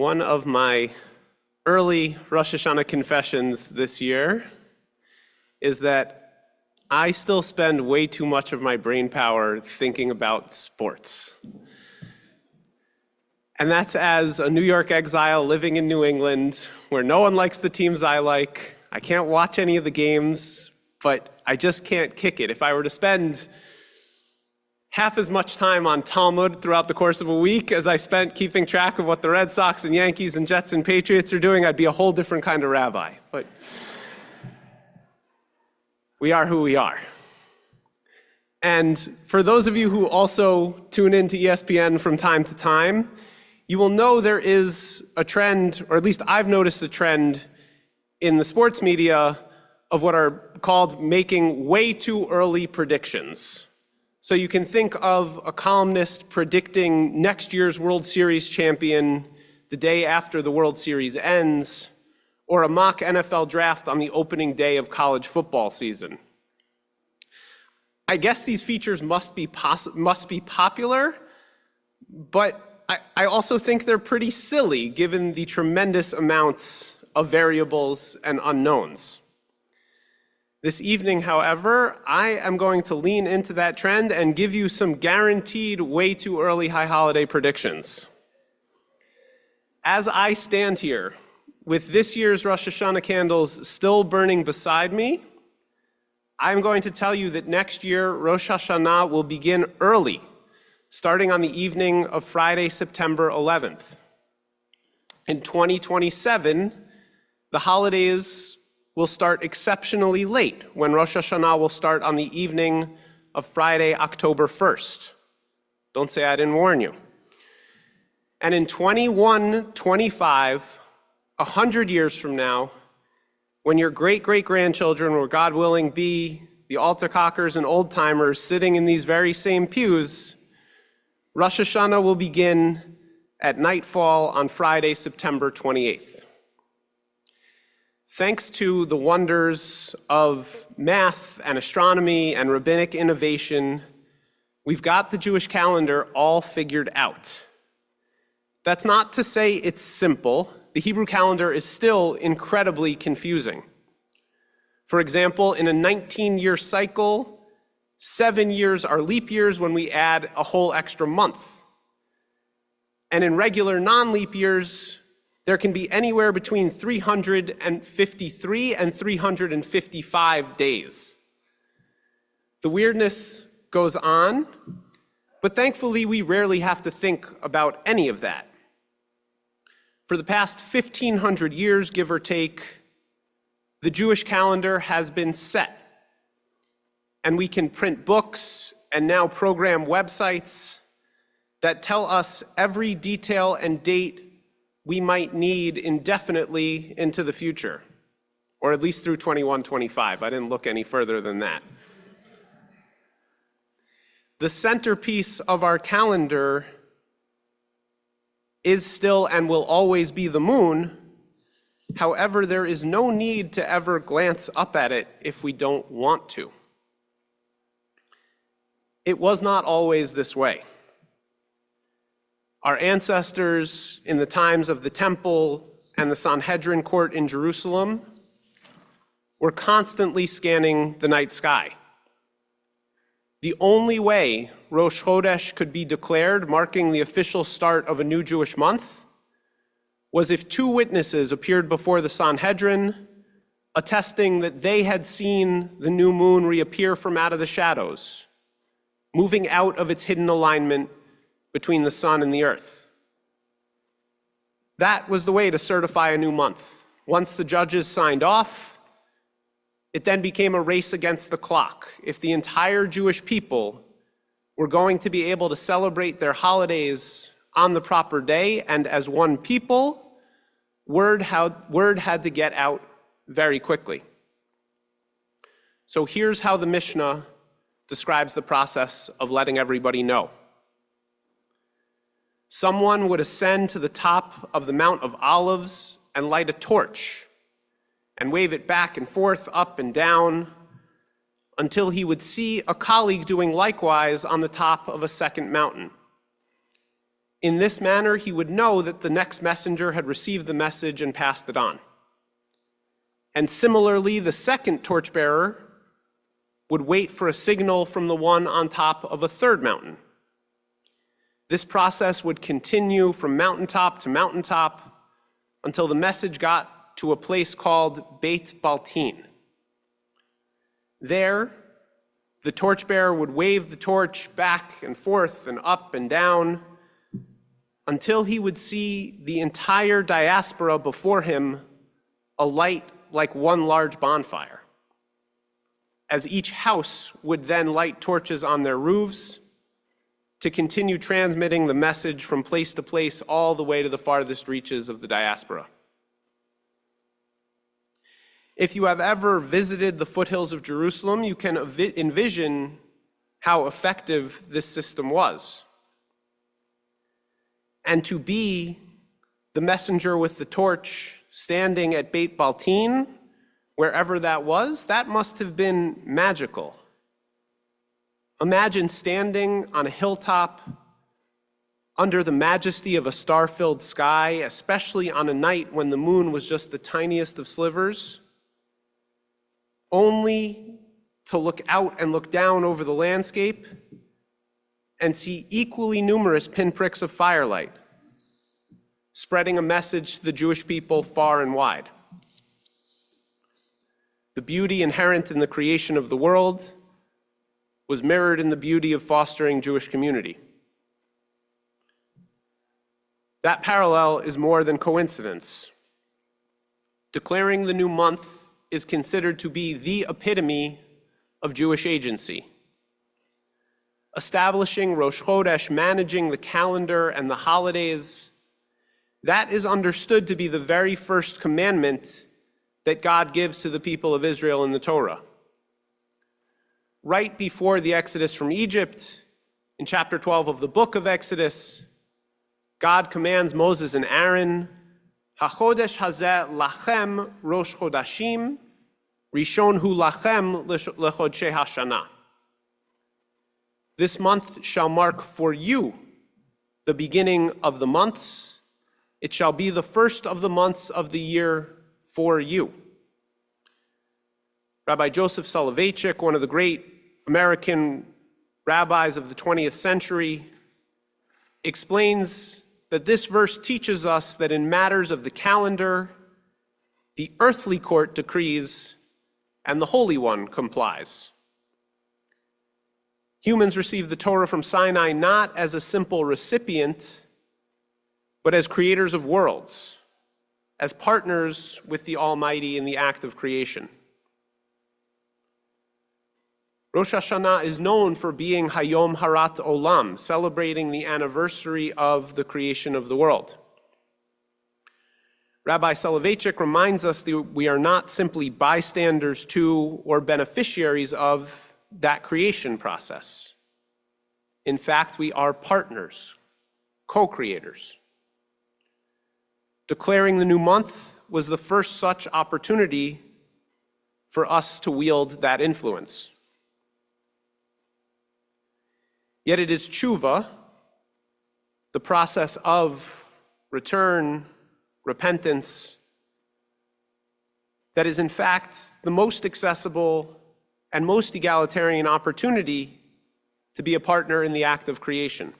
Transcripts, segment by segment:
One of my early Rosh Hashanah confessions this year is that I still spend way too much of my brain power thinking about sports. And that's as a New York exile living in New England, where no one likes the teams I like. I can't watch any of the games, but I just can't kick it. If I were to spend half as much time on Talmud throughout the course of a week as I spent keeping track of what the Red Sox and Yankees and Jets and Patriots are doing, I'd be a whole different kind of rabbi. But we are who we are. And for those of you who also tune into ESPN from time to time, you will know there is a trend, or at least I've noticed a trend in the sports media of what are called making way too early predictions. So you can think of a columnist predicting next year's World Series champion the day after the World Series ends, or a mock NFL draft on the opening day of college football season. I guess these features must be popular, but I also think they're pretty silly given the tremendous amounts of variables and unknowns. This evening, however, I am going to lean into that trend and give you some guaranteed way too early high holiday predictions. As I stand here with this year's Rosh Hashanah candles still burning beside me, I'm going to tell you that next year Rosh Hashanah will begin early, starting on the evening of Friday, September 11th. In 2027, the holidays will start exceptionally late, when Rosh Hashanah will start on the evening of Friday, October 1st. Don't say I didn't warn you. And in 2125, 100 years from now, when your great-great-grandchildren will, God willing, be the altar cockers and old-timers sitting in these very same pews, Rosh Hashanah will begin at nightfall on Friday, September 28th. Thanks to the wonders of math and astronomy and rabbinic innovation, we've got the Jewish calendar all figured out. That's not to say it's simple. The Hebrew calendar is still incredibly confusing. For example, in a 19-year cycle, 7 years are leap years when we add a whole extra month. And in regular non-leap years, there can be anywhere between 353 and 355 days. The weirdness goes on, but thankfully we rarely have to think about any of that. For the past 1,500 years, give or take, the Jewish calendar has been set. And we can print books and now program websites that tell us every detail and date we might need indefinitely into the future, or at least through 2125. I didn't look any further than that. The centerpiece of our calendar is still and will always be the moon. However, there is no need to ever glance up at it if we don't want to. It was not always this way. Our ancestors in the times of the Temple and the Sanhedrin court in Jerusalem were constantly scanning the night sky. The only way Rosh Chodesh could be declared, marking the official start of a new Jewish month, was if 2 witnesses appeared before the Sanhedrin, attesting that they had seen the new moon reappear from out of the shadows, moving out of its hidden alignment between the sun and the earth. That was the way to certify a new month. Once the judges signed off, it then became a race against the clock. If the entire Jewish people were going to be able to celebrate their holidays on the proper day and as one people, word had to get out very quickly. So here's how the Mishnah describes the process of letting everybody know. Someone would ascend to the top of the Mount of Olives and light a torch and wave it back and forth, up and down, until he would see a colleague doing likewise on the top of a second mountain. In this manner, he would know that the next messenger had received the message and passed it on. And similarly, the second torchbearer would wait for a signal from the one on top of a third mountain. This process would continue from mountaintop to mountaintop until the message got to a place called Beit Baltin. There, the torchbearer would wave the torch back and forth and up and down until he would see the entire diaspora before him alight like one large bonfire. As each house would then light torches on their roofs to continue transmitting the message from place to place all the way to the farthest reaches of the diaspora. If you have ever visited the foothills of Jerusalem, you can envision how effective this system was. And to be the messenger with the torch standing at Beit Baltin, wherever that was, that must have been magical. Imagine standing on a hilltop under the majesty of a star-filled sky, especially on a night when the moon was just the tiniest of slivers, only to look out and look down over the landscape and see equally numerous pinpricks of firelight, spreading a message to the Jewish people far and wide. The beauty inherent in the creation of the world was mirrored in the beauty of fostering Jewish community. That parallel is more than coincidence. Declaring the new month is considered to be the epitome of Jewish agency. Establishing Rosh Chodesh, managing the calendar and the holidays, that is understood to be the very first commandment that God gives to the people of Israel in the Torah. Right before the Exodus from Egypt, in chapter 12 of the book of Exodus, God commands Moses and Aaron, "HaChodesh hazeh lachem Rosh Chodashim, Rishon hu lachem lechodshei Hashanah." This month shall mark for you the beginning of the months. It shall be the first of the months of the year for you. Rabbi Joseph Soloveitchik, one of the great American rabbis of the 20th century, explains that this verse teaches us that in matters of the calendar, the earthly court decrees and the Holy One complies. Humans receive the Torah from Sinai not as a simple recipient, but as creators of worlds, as partners with the Almighty in the act of creation. Rosh Hashanah is known for being Hayom Harat Olam, celebrating the anniversary of the creation of the world. Rabbi Soloveitchik reminds us that we are not simply bystanders to or beneficiaries of that creation process. In fact, we are partners, co-creators. Declaring the new month was the first such opportunity for us to wield that influence. Yet it is Teshuvah, the process of return, repentance, that is in fact the most accessible and most egalitarian opportunity to be a partner in the act of creation.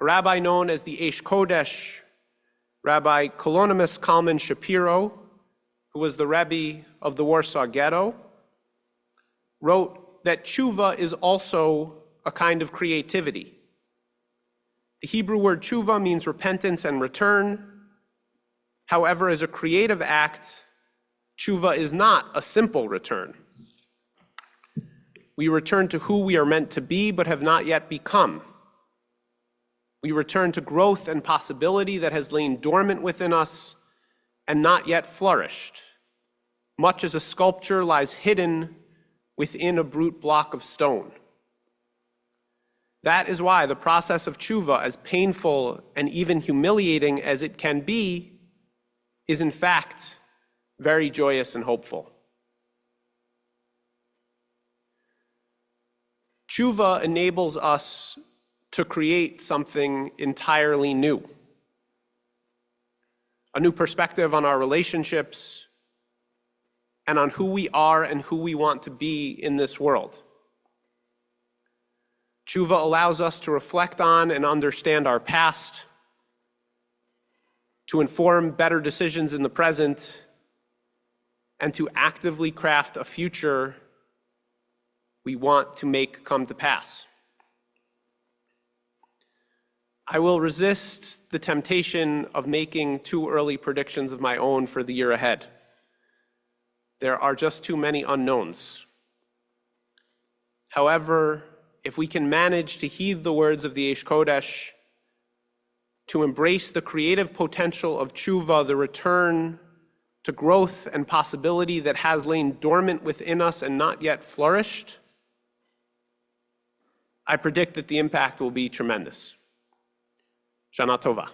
A rabbi known as the Eish Kodesh, Rabbi Kolonimus Kalman Shapiro, who was the Rabbi of the Warsaw Ghetto, wrote that Teshuvah is also a kind of creativity. The Hebrew word Teshuvah means repentance and return. However, as a creative act, Teshuvah is not a simple return. We return to who we are meant to be but have not yet become. We return to growth and possibility that has lain dormant within us and not yet flourished, much as a sculpture lies hidden within a brute block of stone. That is why the process of Teshuvah, as painful and even humiliating as it can be, is in fact very joyous and hopeful. Teshuvah enables us to create something entirely new. A new perspective on our relationships and on who we are and who we want to be in this world. Teshuvah allows us to reflect on and understand our past, to inform better decisions in the present, and to actively craft a future we want to make come to pass. I will resist the temptation of making too early predictions of my own for the year ahead. There are just too many unknowns. However, if we can manage to heed the words of the Eish Kodesh, to embrace the creative potential of Teshuvah, the return to growth and possibility that has lain dormant within us and not yet flourished, I predict that the impact will be tremendous. Shana Tova.